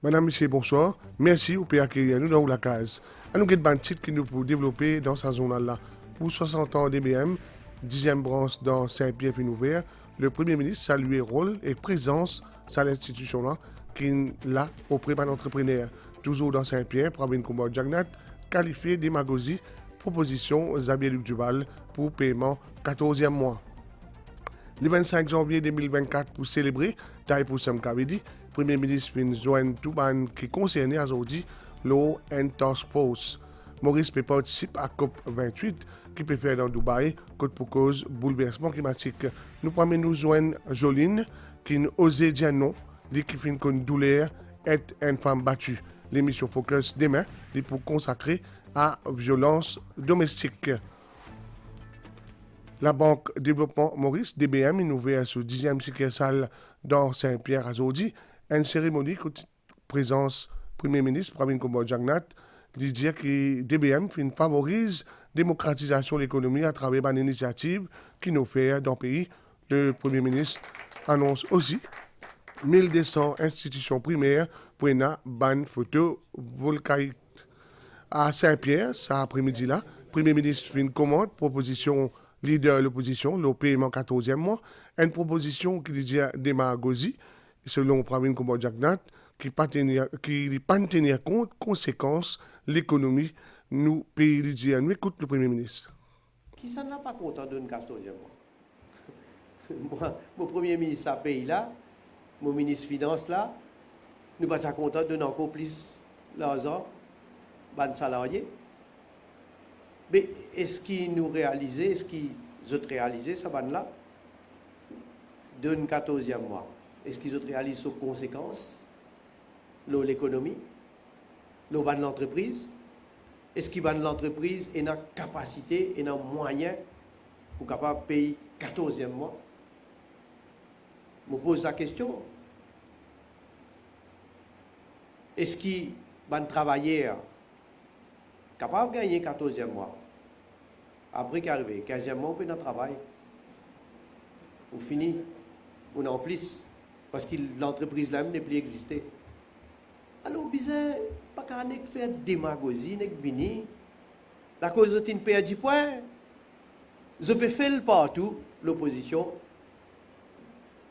Madame, Monsieur, bonsoir. Merci pour accueillir nous dans la case. À nous avons un titre qui nous pour développer dans sa zone-là. Pour 60 ans DBM, 10e branche dans Saint-Pierre puis ouvert, le Premier ministre salue le rôle et présence de l'institution-là qui est là auprès d'un entrepreneur. Toujours dans Saint-Pierre, Pravin Kumar Jagnat, qualifié démagogie, proposition Xavier Luc Duval pour paiement 14e mois. Le 25 janvier 2024, pour célébrer, taille pour Sam Kavedi, Premier ministre vient joindre tout ban qui concerne aujourd'hui l'eau and task force. Maurice peut participer à COP28 qui peut faire dans Dubaï, côte pour cause bouleversement climatique. Nous pouvons nous joindre Joline qui n'a osé dire non, dit qu'il fait une douleur être une femme battue. L'émission Focus demain est pour consacrer à violence domestique. La Banque Développement Maurice, DBM, est ouverte sur 10e succursale dans Saint-Pierre à Zodi. Une cérémonie présence Premier ministre Pravin Kumar Jagnat dit dire que DBM favorise la démocratisation de l'économie à travers une initiative qui nous fait dans le pays. Le Premier ministre annonce aussi 1200 institutions primaires pour une ban photovoltaïque. À Saint-Pierre, cet après-midi-là, le Premier ministre fait une commande, proposition leader de l'opposition, le paiement 14e mois, une proposition qui dit démagogie, selon Pravin Kumar Jagnat, qui ne pas tenir compte des conséquences de l'économie, nous, pays lydiens. Nous écoutons le Premier ministre. Qui s'en n'a pas content d'un 14e mois? Moi, mon Premier ministre à pays là, mon ministre Finance là, nous ne sommes pas contents de donner encore plus l'argent à les salariés. Mais est-ce qu'ils nous réalisent, est-ce qu'ils ont réalisé ça là d'un 14e mois? Est-ce qu'ils ont réalisé aux conséquences de l'économie, de l'entreprise? Est-ce qu'ils ont l'entreprise et la capacité et les moyens pour capable payer 14e mois? Je me pose la question. Est-ce qu'ils ont travaillé capable de gagner 14e mois? Après qu'arrivé, 15e mois, on peut dans le travail. On finit, on en plus. Parce que l'entreprise là n'est plus existée. Alors, bizarre, pas qu'à faire démagogie, n'est venir. La cause est une perte du point. Je peux faire partout, l'opposition.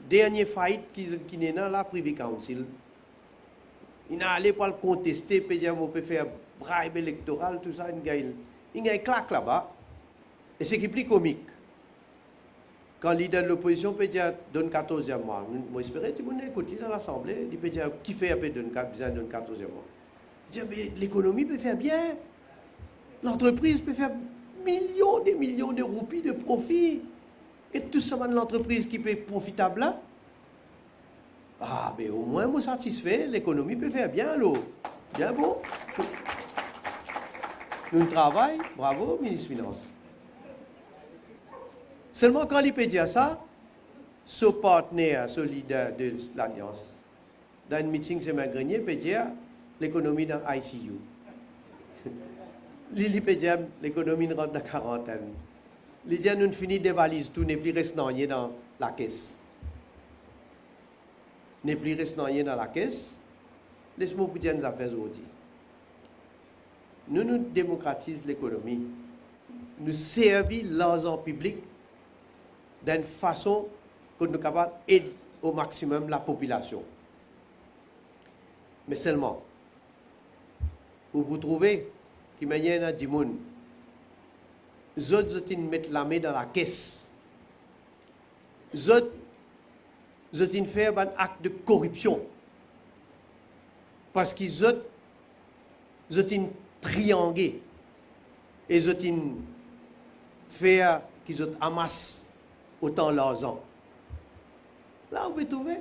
Dernier fight qui est dans la Privy Council. Il n'a allé pas le contester, on peut faire bribe électoral, tout ça. Il y a une claque là-bas. Et c'est qui est plus comique. Quand le leader de l'opposition peut dire donne 14e mois, moi j'espérais que vous écoutez dans l'Assemblée, il peut dire qui fait un peu donne 14e mois. Il dit mais l'économie peut faire bien, l'entreprise peut faire des millions de roupies de profit, et tout ça dans l'entreprise qui peut être profitable là. Ah mais au moins moi satisfait, l'économie peut faire bien l'eau, bien beau. Nous travaillons, bravo ministre des Finances. Seulement quand il peut dire ça, ce partenaire, ce leader de l'Alliance, dans un meeting semaine dernière, peut dire l'économie dans ICU. Il peut dire l'économie rentre dans la quarantaine. Il dit nous finissons des valises, tout n'est plus restant dans la caisse. N'est plus restant dans la caisse. Laisse-moi vous dire nous affaires aujourd'hui. Nous démocratisons l'économie. Nous servons l'argent public d'une façon que nous sommes capables d'aider au maximum la population. Mais seulement, pour vous trouver qu'il y a des gens les autres mettent la main dans la caisse. Les autres font un acte de corruption. Parce qu'ils ont triangé. Et ils ont fait qu'ils ont amassé autant l'argent. Là, on peut trouver.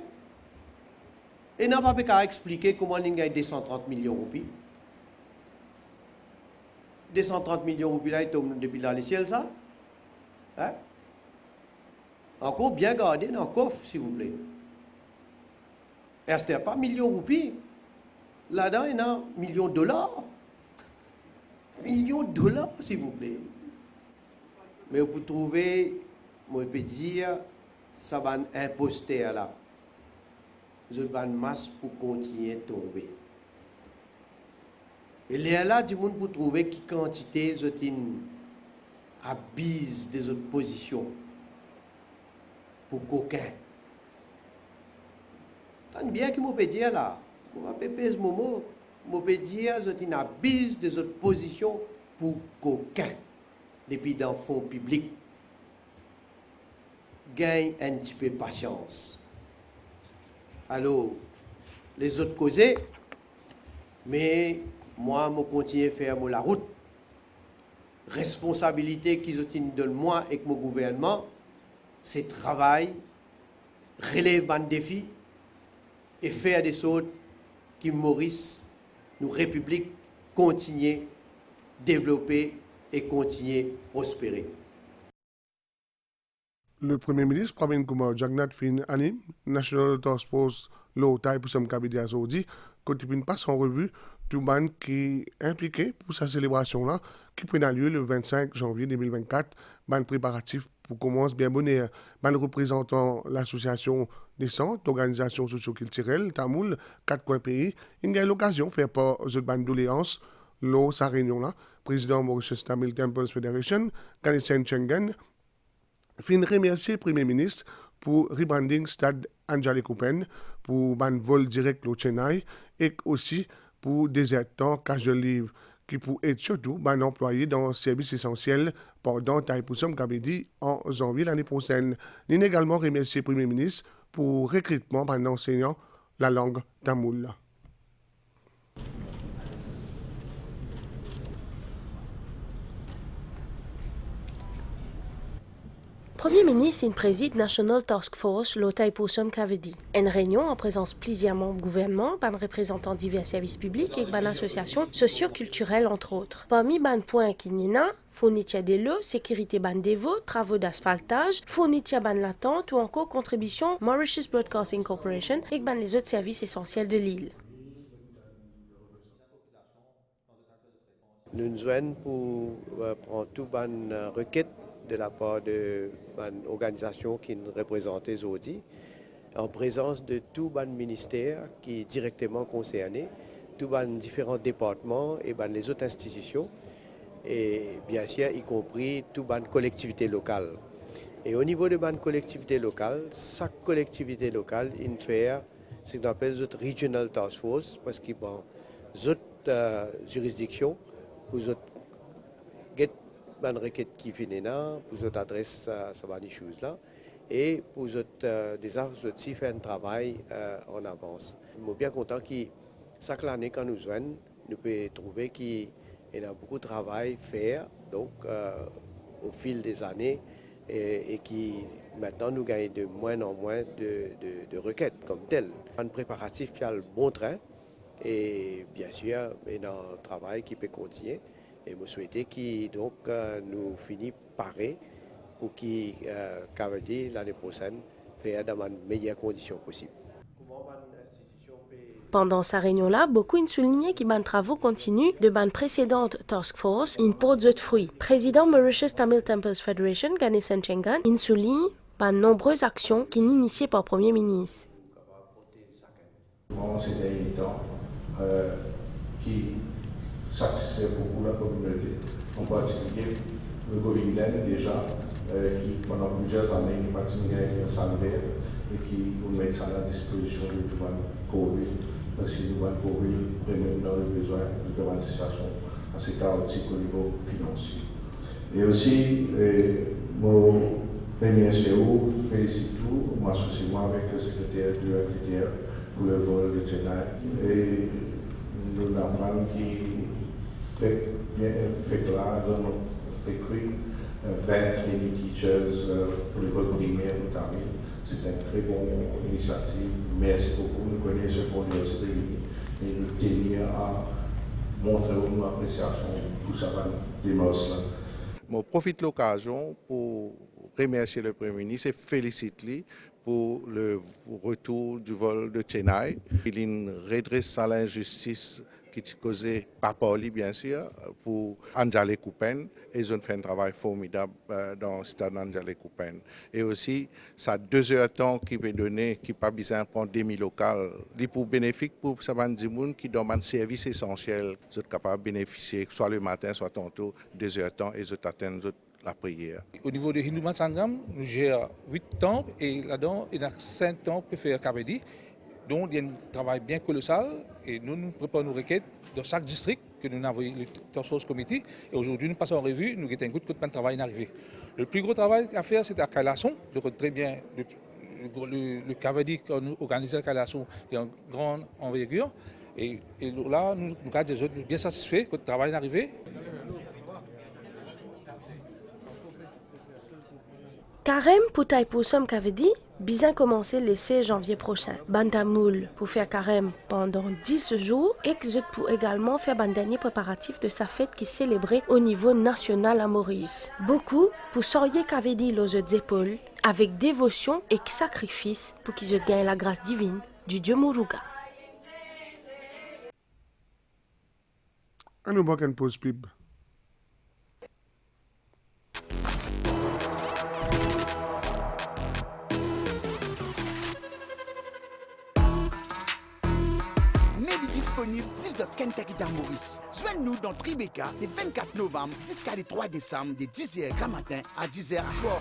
Et n'a pas qu'à expliquer comment il y a 230 millions de roupies. 230 millions de roupies là, ils tombent depuis dans les ciels, ça. Hein? Encore bien gardé dans le coffre, s'il vous plaît. Et ce n'est pas millions de roupies. Là-dedans, il y a millions de dollars. Millions de dollars, s'il vous plaît. Mais vous trouvez, moi, je peux dire, ça va imposter là. Je vais une masse pour continuer à tomber. Et là, du monde pour trouver qui quantité zotin abuse des autres positions pour qu'aucun. Tant bien que je peux dire là, je vais pas ce moment, je peux dire zotin abuse des autres positions pour qu'aucun. Depuis dans le fonds public, gagne un petit peu de patience. Alors, les autres causer, mais moi, je continue à faire la route. Responsabilité qu'ils ont de moi et que mon gouvernement, c'est travail, relever un défi et faire des choses qui Maurice, nous République, continuer développer et continuer prospérer. Le Premier ministre, Pravin Kumar Jagnnath, fin anime National Task Force Law Thai pour son cabinet à Saudi, continue passe en revue tout le monde qui est impliqué pour sa célébration-là, qui prendra lieu le 25 janvier 2024, ban préparatif pour commencer bien bonheur. Ban représentant l'association des centres d'organisation socio-culturelle, Tamoul, 4 coins pays, il a eu l'occasion de faire part de ban doléance lors de sa réunion-là. Président Mauritius Tamil Temples Federation, Ganesan Chengen, fin remercier le Premier ministre pour rebranding Stade Anjali Coupen, pour ban vol direct au Chennai et aussi pour désertant casual leave qui pour être surtout ban employé dans un service essentiel pendant Taipoussam Kabedi en janvier l'année prochaine. Il a également remercié le Premier ministre pour recrutement ban enseignant la langue tamoul. Premier ministre préside National Task Force Lotai Possum Kavedi. Une réunion en présence plusieurs membres du gouvernement, ban représentants divers services publics et ban associations socio-culturelles entre autres. Parmi ban points qui nina, fourniture de l'eau, sécurité ban dévot, travaux d'asphaltage, fourniture ban latente ou encore contribution Mauritius Broadcasting Corporation et ban les autres services essentiels de l'île. Nous nous joignons pour prendre tout ban requête de la part de l'organisation qui nous représente aujourd'hui, en présence de tout ban ministère qui est directement concerné, tous ban différents départements et ban les autres institutions, et bien sûr y compris tout ban collectivité locale. Et au niveau de ban collectivité locale, chaque collectivité locale il fait ce qu'on appelle une regional task force parce qu'il y a d'autres juridictions pour d'autres ban requête qui finit là, pour votre adresse, ça va des choses là, et pour votre déjà aussi faire un travail en avance. Je suis bien content que chaque année quand nous joignons, nous pouvons trouver qu'il y a beaucoup de travail à faire, donc au fil des années, et qui maintenant nous gagnons de moins en moins de requêtes comme telles. Un préparatif qui a le bon train, et bien sûr, il y a un travail qui peut continuer. Et je souhaite qu'il nous finisse pareil pour qu'il l'année prochaine faire dans les meilleures conditions possibles. Pendant sa réunion-là, beaucoup ont souligné que les travaux continuent de ban précédente Task Force in porte de fruits. Président Mauritius Tamil Temples Federation, Ganesan Chengan, il souligne par nombreuses actions qui sont initiées par le Premier ministre. C'est un militant qui satisfait beaucoup la communauté, en particulier le Govindel déjà, qui pendant plusieurs années nous continué un salaire et qui nous met à la disposition de tout le monde, parce que nous allons couvrir vraiment dans le besoin de la situation assez chaotique au niveau financier. Et aussi, mon premier CEO félicite tout, moi associé avec le secrétaire du RTTR pour le vol de Chennai. Et nous avons qui fait là, dans écrit 20 training teachers pour l'école primaire notamment. C'est une très bonne initiative. Merci beaucoup. Nous connaissons ce qu'on est aussi réunis et nous tenir à montrer notre appréciation pour sa démarche-là. Je profite de l'occasion pour remercier le Premier ministre et féliciter pour le retour du vol de Chennai. Il redresse l'injustice qui est causé par Pauli, bien sûr, pour Anjale Coupen. Et ils ont fait un travail formidable dans le stade Anjale Coupen. Et aussi, ça a 2 heures de temps qui peut donner, qui pas besoin de prendre des locales. C'est pour bénéfique pour Saban Dimoun qui demande un service essentiel. Ils sont capables de bénéficier, soit le matin, soit tantôt, 2 heures de temps, et ils atteignent la prière. Au niveau de Hindu Sangam, nous gérons 8 temples et là-dedans, il y a 5 temples pour faire Kavedi. Donc, il y a un travail bien colossal et nous préparons nos requêtes dans chaque district que nous avons le Task Force Committee. Et aujourd'hui, nous passons en revue, nous avons un coup de travail arrivé. Le plus gros travail à faire, c'est à Kalasson. Je connais très bien le Kavedi qu'on organise à Kalasson en grande envergure. Et là, nous sommes bien satisfaits que le travail est arrivé. Carême pour Taïpoussom Kavedi, bien commencer le 16 janvier prochain. Bandamoul pour faire carême pendant 10 jours et que pour également faire un dernier préparatif de sa fête qui est célébrée au niveau national à Maurice. Beaucoup pour sortir Kavedi les épaules avec dévotion et sacrifice pour qu'ils gagnent la grâce divine du Dieu Muruga. On nous manque une pause pub. Disponible 6 de Kentucky dans Maurice. Joignez-nous dans Tribeca les 24 novembre jusqu'à les 3 décembre de 10h grand matin à 10h à soir.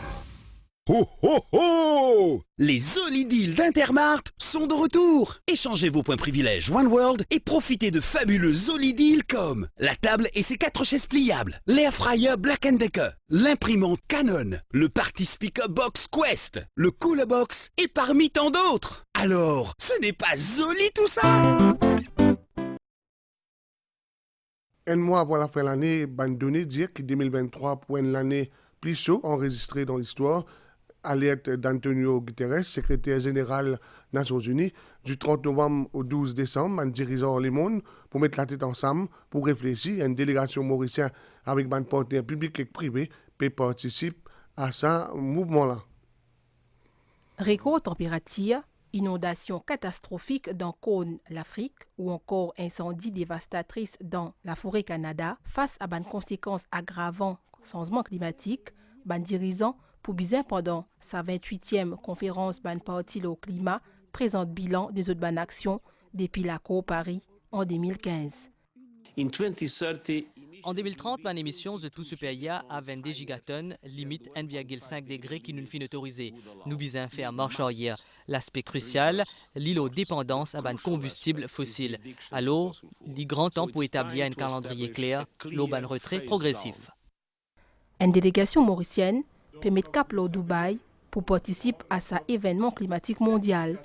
Ho ho ho! Les Oli Deals d'Intermart sont de retour. Échangez vos points privilèges One World et profitez de fabuleux Oli Deals comme la table et ses 4 chaises pliables, l'air fryer Black & Decker, l'imprimante Canon, le party speaker box Quest, le cooler box et parmi tant d'autres. Alors, ce n'est pas Oli tout ça? Un mois avant la fin de l'année, ban donné dire que 2023 pour une l'année plus chaud enregistrée dans l'histoire, à l'aide d'Antonio Guterres, secrétaire général des Nations Unies, du 30 novembre au 12 décembre, en dirigeant le monde pour mettre la tête ensemble, pour réfléchir à une délégation mauricienne avec des partenaires publics et privés qui participent à ce mouvement-là. Record température, inondations catastrophiques dans Cône, l'Afrique, ou encore incendies dévastatrices dans la forêt Canada, face à des conséquences aggravantes changement climatique, ban dirigeant pour bien pendant sa 28e conférence ban parti au climat présente bilan des autres ban actions depuis l'accord Paris en 2015. En 2030, ban émissions de tout supérieur à 22 gigatonnes, limite 1,5 degrés qui nous fin autorisé. Nous visons faire marche arrière. L'aspect crucial, l'îlot dépendance à ban combustible fossile. Alors, il est grand temps pour établir un calendrier clair, l'eau ban retrait progressif. Une délégation mauricienne permet cap au Dubaï pour participer à cet événement climatique mondial.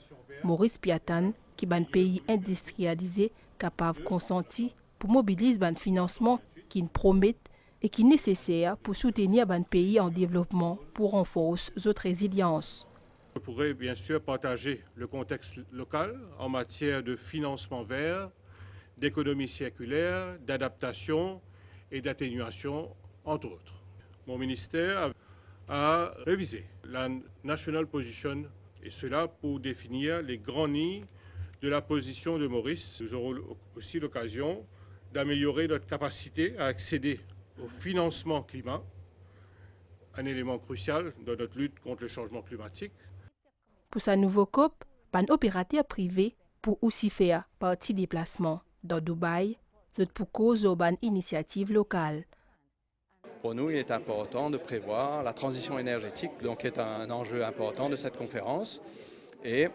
Maurice Piatan, qui est un pays industrialisé capable de consentir pour mobiliser un financement qui promet et qui est nécessaire pour soutenir un pays en développement pour renforcer notre résilience. Je pourrais bien sûr partager le contexte local en matière de financement vert, d'économie circulaire, d'adaptation et d'atténuation, entre autres. Mon ministère a révisé la National Position, et cela pour définir les grands nids de la position de Maurice. Nous aurons aussi l'occasion d'améliorer notre capacité à accéder au financement climat, un élément crucial dans notre lutte contre le changement climatique. Pour sa nouveau COP, un opérateur privé pour aussi faire partie des placements dans Dubaï, pour cause d'une initiative locale. Pour nous, il est important de prévoir la transition énergétique, donc qui est un enjeu important de cette conférence. Et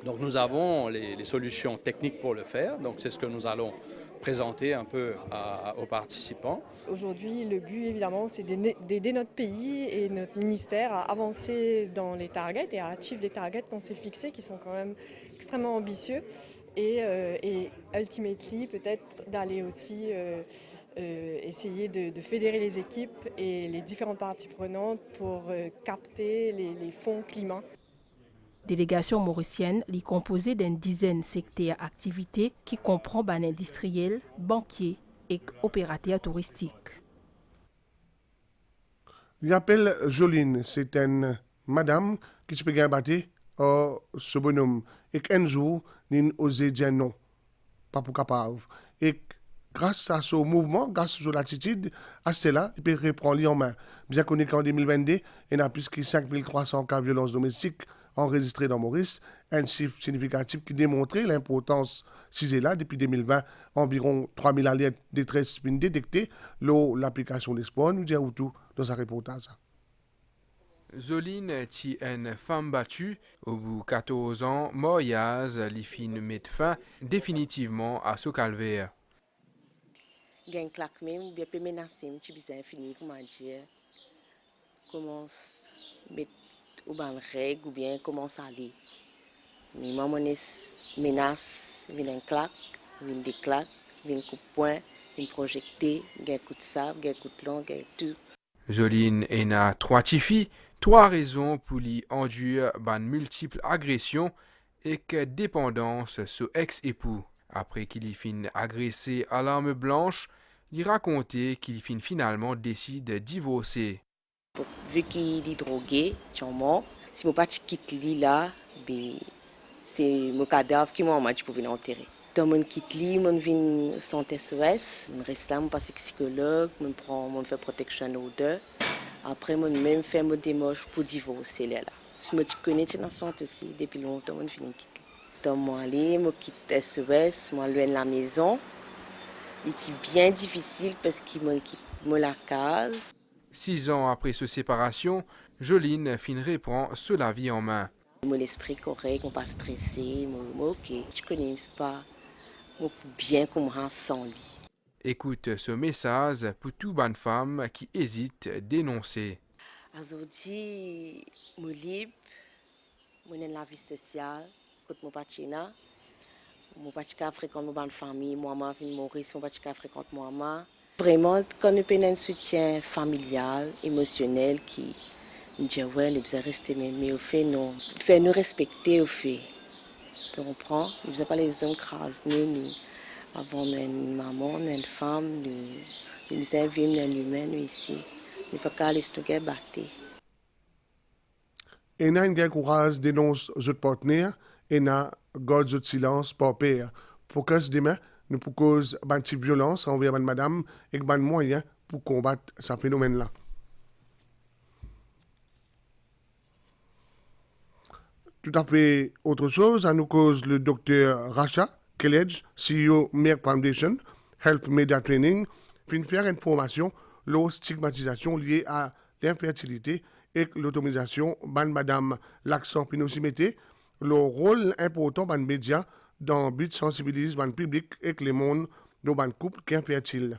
donc nous avons les solutions techniques pour le faire. Donc c'est ce que nous allons présenter un peu aux participants. Aujourd'hui, le but, évidemment, c'est d'aider notre pays et notre ministère à avancer dans les targets et à achieve les targets qu'on s'est fixés, qui sont quand même extrêmement ambitieux. Et ultimately, peut-être d'aller aussi essayer de fédérer les équipes et les différentes parties prenantes pour capter les fonds climat. Délégation mauricienne est composée d'une dizaine de secteurs d'activité qui comprend ban industriels, banquiers et opérateurs touristiques. J'appelle Joline, c'est une madame qui se peut gagner battre ce bonhomme et qu'un jour, nous osé dire non, pas pour capable. et grâce à ce mouvement, grâce à l'attitude, à cela, il peut reprendre les en main. Bien qu'on ait qu'en 2022, il y a plus de 5300 cas de violences domestiques enregistrés dans Maurice, un chiffre significatif qui démontrait l'importance, si c'est là, depuis 2020, environ 3000 alertes de détresse détectées, l'application d'espoir, nous dit tout dans un reportage. Zoline est une femme battue. Au bout de 14 ans, Moyaz lui fin met fin définitivement à ce calvaire. Gain claque même, bien peut menacer, tu bizarre fini, comment dire, commence mettre au ban règle ou bien commence à aller. Mais moi, mon menace, vient un claque, vient des claques, vient coup de poing, vient projecter, gain coup de sable, gain coup de long, gain tout. Zoline a 3 petites filles, 3 raisons pour lui enduire ban multiples agressions et que dépendance sur ex-époux. Après qu'il y fin agressé à l'arme blanche, il racontait qu'il fin finalement décide de divorcer. Vu qu'il est drogué, sûrement, si mon papa quitte lui là, c'est mon cadavre qui m'a dit pour venir enterrer. Dans mon quitte lui, mon vient sans SOS, je reste là, je passe psychologue, je fais protection order. Après, je même fait mon démarche pour divorcer là. Je me connais dans le centre aussi depuis longtemps, je finis quitter. Dans mon aller, je quitte SOS, je loin de la maison. C'était bien difficile parce qu'il m'a quitté la case. 6 ans après sa séparation, Joline fin reprend la vie en main. Mon esprit correct, on pas stressé, ok, tu connais pas, bien qu'on me rend sans lit. Écoute ce message pour toute bonne femme qui hésite à dénoncer. Aujourd'hui, je suis libre, je suis dans la vie sociale, quand je suis là, je ne fréquente pas ma famille, moi, je suis Maurice, je ne fréquente pas moi. Vraiment, quand nous avons un soutien familial, émotionnel, qui nous dit ouais, nous devons rester, mais au fait, non. Faire nous respecter, au fait. Tu comprends? Nous ne devons pas les hommes craser, nous avons une maman, une femme, nous devons vivre un humain ici. Nous ne pouvons pas laisser nous battre. Et nous avons courage dénonce notre partenaire et nous garde notre silence par père. Pour que demain, nous pour cause de violence envers madame et de moyens pour combattre ce phénomène-là. Tout à fait autre chose, à nous cause le docteur Racha Kelledge, CEO Merck Foundation, Health Media Training, puis faire une formation, la stigmatisation liée à l'infertilité et l'automatisation, madame l'accent pinocimété, le rôle important des médias dans le but de sensibiliser le public et les mondes dans le couple qui est infertile.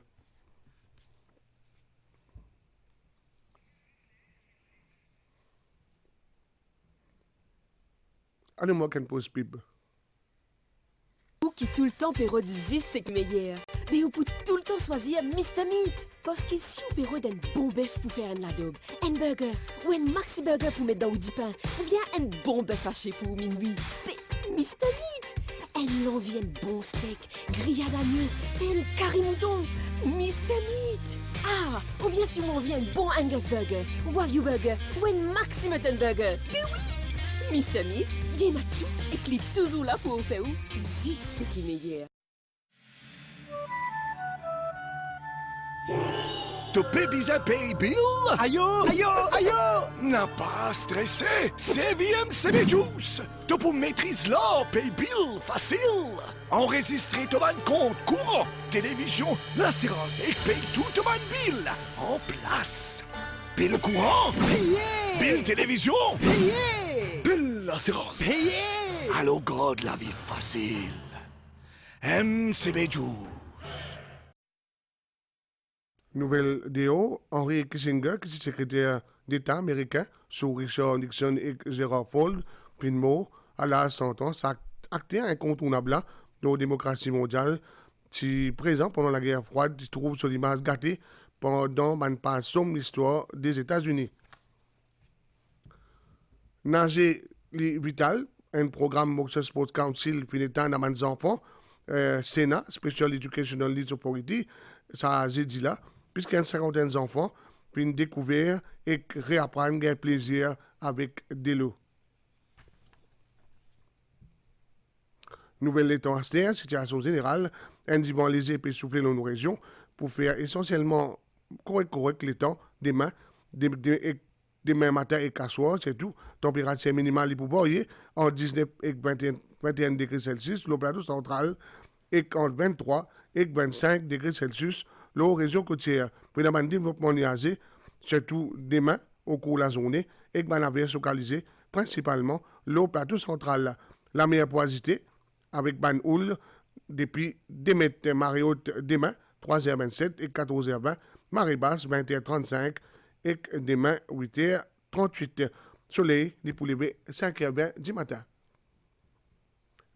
Allez-moi qu'une pause pub. Ou qui tout le temps pérodise c'est que meilleur. Mais on peut tout le temps choisir Mr. Meat. Parce qu'ici on pérode un bon bœuf pour faire un adobe, un burger ou un maxi burger pour mettre dans du pain. Ou bien un bon bœuf haché pour minuit. Mais Mr. Meat, un l'envie un bon steak, grillade à nuit, un curry mouton. Mr. Meat. Ah, ou bien si on vient un bon Angus burger, Wagyu burger ou un maxi mutton burger. Mais oui! Mr. Meat, il y en a tout et qu'il est toujours là pour faire où? Zis, c'est qui meilleur. Tu peux bien payer bill? Aïe, aïe, aïe! N'a pas stressé, CVM CB12. Tu peux maîtriser là, pay bill, facile. Enregistrer ton compte courant, télévision, l'assurance et paye tout ton bill en place. Bill courant? Payé! Bill télévision? Payé! Bill l'assurance? Payé! Allô, God, la vie facile. MCB12. Nouvelle déo, Henry Kissinger, qui est secrétaire d'État américain, sous Richard Nixon et Gerald Ford, puis de mot, à la sentence, a acté incontournable dans la démocratie mondiale, qui présent pendant la guerre froide, qui trouve sur l'image gâtée pendant une pas somme l'histoire des États-Unis. Nager Vital, un programme Moxer Sports Council, puis l'État dans les enfants, Sénat, Special Educational Needs Authority, ça a dit là, puisqu'il y a une cinquantaine d'enfants, puis une découverte et réapprendre un plaisir avec des lots. Nouvelle étant situation générale, un divan léger peut souffler dans nos régions pour faire essentiellement correct les temps demain, demain matin et qu'à soir, c'est tout. Température minimale pour boyer en 19 et 21 degrés Celsius, le plateau central et entre 23 et 25 degrés Celsius, la région côtière. Pour le développement nuagé, surtout demain, au cours de la journée, et que averse localisé principalement le plateau central. La meilleure poisité avec ban houle depuis 2 mètres marée haute demain, 3h27 et 14h20, marée basse 20h35 et demain 8h38. Soleil, pour lever 5h20 du matin.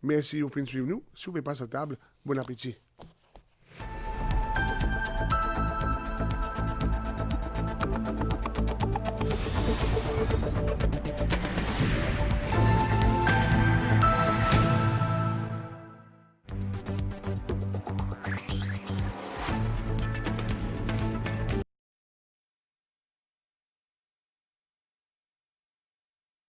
Merci au fin de suivre nous. Si vous ne pouvez pas à table, bon appétit.